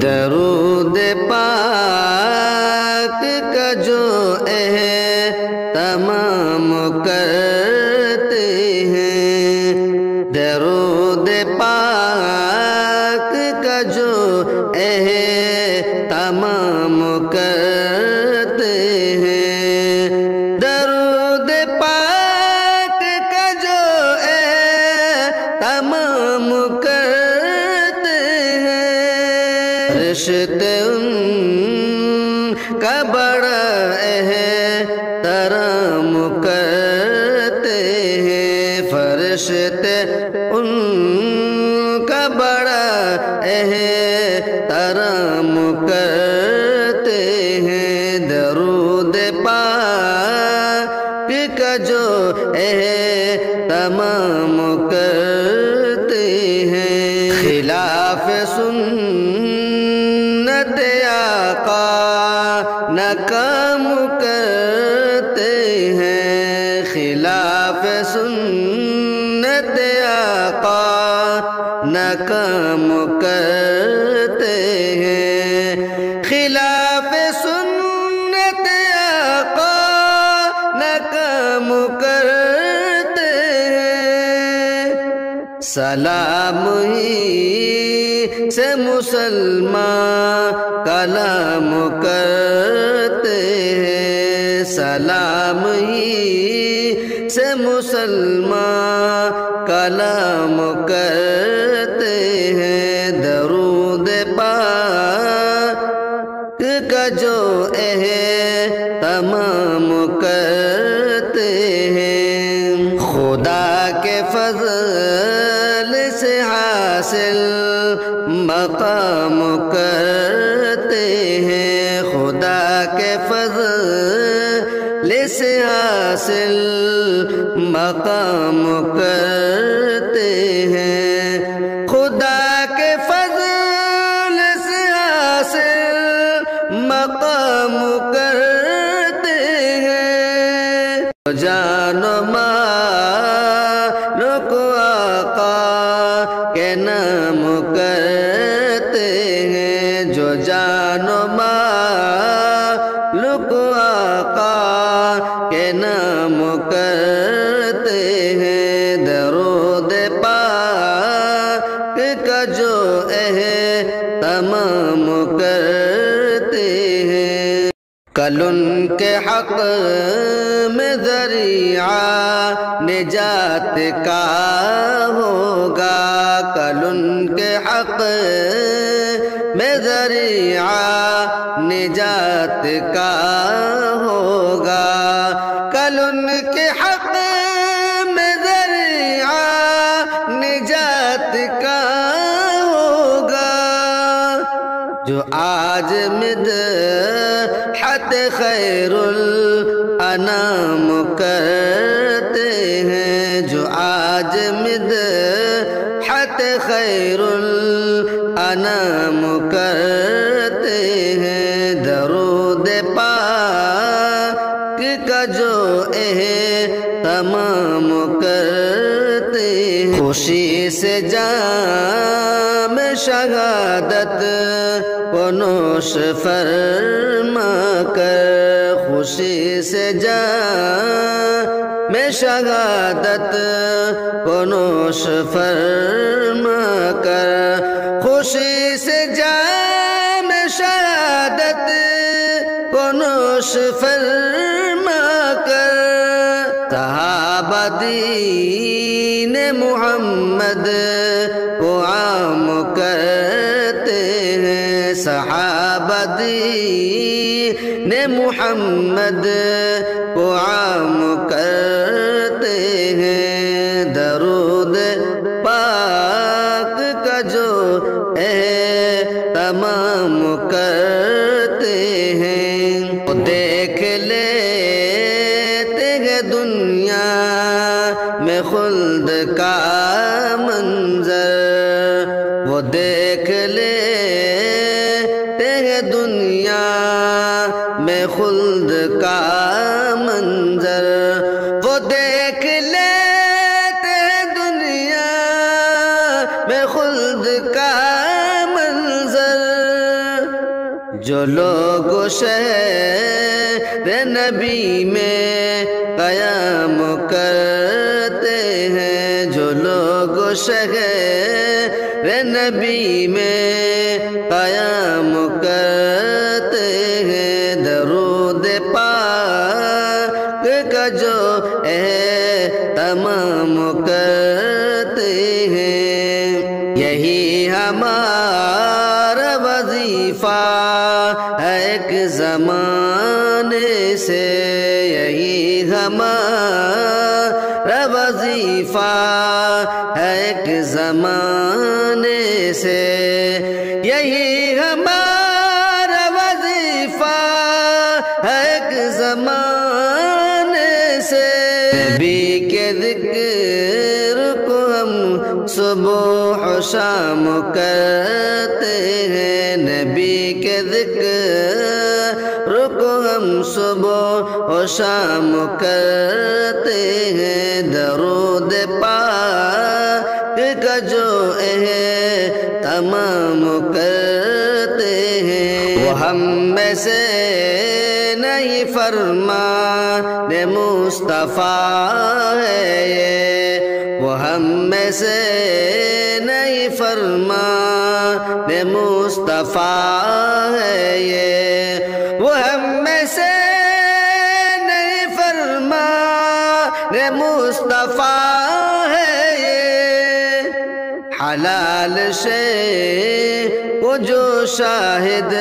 درود پاک کا جو تمام کرتے ہیں، درود پاک کا جو تمام کرتے ہیں، درود پاک کا جو تمام کرتے ہیں، رشتے ان کا بڑا احترام کرتے ہیں، فرشتے ان کا بڑا احترام کرتے ہیں، درود پاک کا جو تمام کرتے ہیں، خلاف سنت آقا نہ کام کرتے ہیں، خلاف سنت آقا نہ کام کرتے ہیں، خلاف سنت آقا نہ کام کرتے ہیں، سلام ہی سے مسلمان کلام کرتے ہیں، سلام ہی سے مسلمان کلام کرتے ہیں، درود پاک کا جو تمام کرتے ہیں، خدا کے فضل سے حاصل مقام کرتے ہیں، خدا کے فضل سے حاصل مقام کرتے ہیں، خدا کے فضل سے حاصل مقام کرتے ہیں، جان و مال کو آقا کے نام کرتے ہیں، جو جان و مال کو آقا کے نام کرتے ہیں، درود پاک کا جو تمام کرتے ہیں، کل ان کے حق میں ذریعہ نجات کا ہوگا، کل ان کے حق میں ذریعہ نجات کا ہوگا، کل ان کے حق میں ذریعہ نجات کا ہوگا، جو آج مدحت خیر الانام کرتے ہیں، جو آج مدحت خیر الانام کرتے ہیں، درود پاک کا جو تمام کرتے ہیں، خوشی سے جام شہادت کو نوش فرما کر، خوشی سے جام شہادت کو نوش فرما کر، خوشی سے جام شہادت کو نوش فرما کر، صحابہ دین محمد کو عام کرتے ہیں، صحابہ دین محمد کو عام کرتے ہیں، درود پاک کا جو تمام کرتے ہیں، وہ دیکھ لیتے ہیں دنیا میں خلد کا منظر، وہ دیکھ لیتے ہیں دنیا میں خلد کا منظر، وہ دیکھ لیتے ہیں دنیا میں خلد کا منظر، جو لوگ شہر نبی میں قیام کرتے ہیں، جو لوگ شہر نبی میں قیام کرتے ہیں، درود پاک کا جو تمام کرتے ہیں، یہی ہمارا وظیفہ ہے ایک زمانے سے، یہی ہمارا وظیفہ ہے ایک زمانے سے، یہی ہمارا وظیفہ ہے ایک زمانے سے۔ نبی کے ذکر کو ہم صبح و شام کرتے ہیں، نبی کے ذکر کو ہم صبح و شام کرتے ہیں، درود پاک کا جو تمام کرتے ہیں۔ وہ ہم میں سے نہیں فرمان مصطفیٰ ہے یہ، وہ ہم میں سے نہیں فرمان مصطفیٰ ہے یہ، وہ ہم میں سے نہیں فرمان مصطفیٰ ہے یہ، حلال شے کو جو شاہد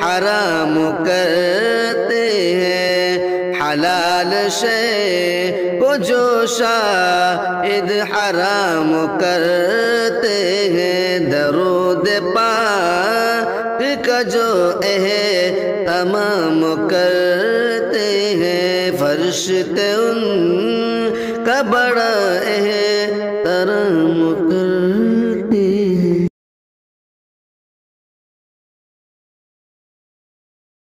حرام کرتے ہیں، حلال شے کو جو شاہد حرام کرتے ہیں، درود پاک کا جو تمام کرتے ہیں، فرشتے ان کا بڑا احترام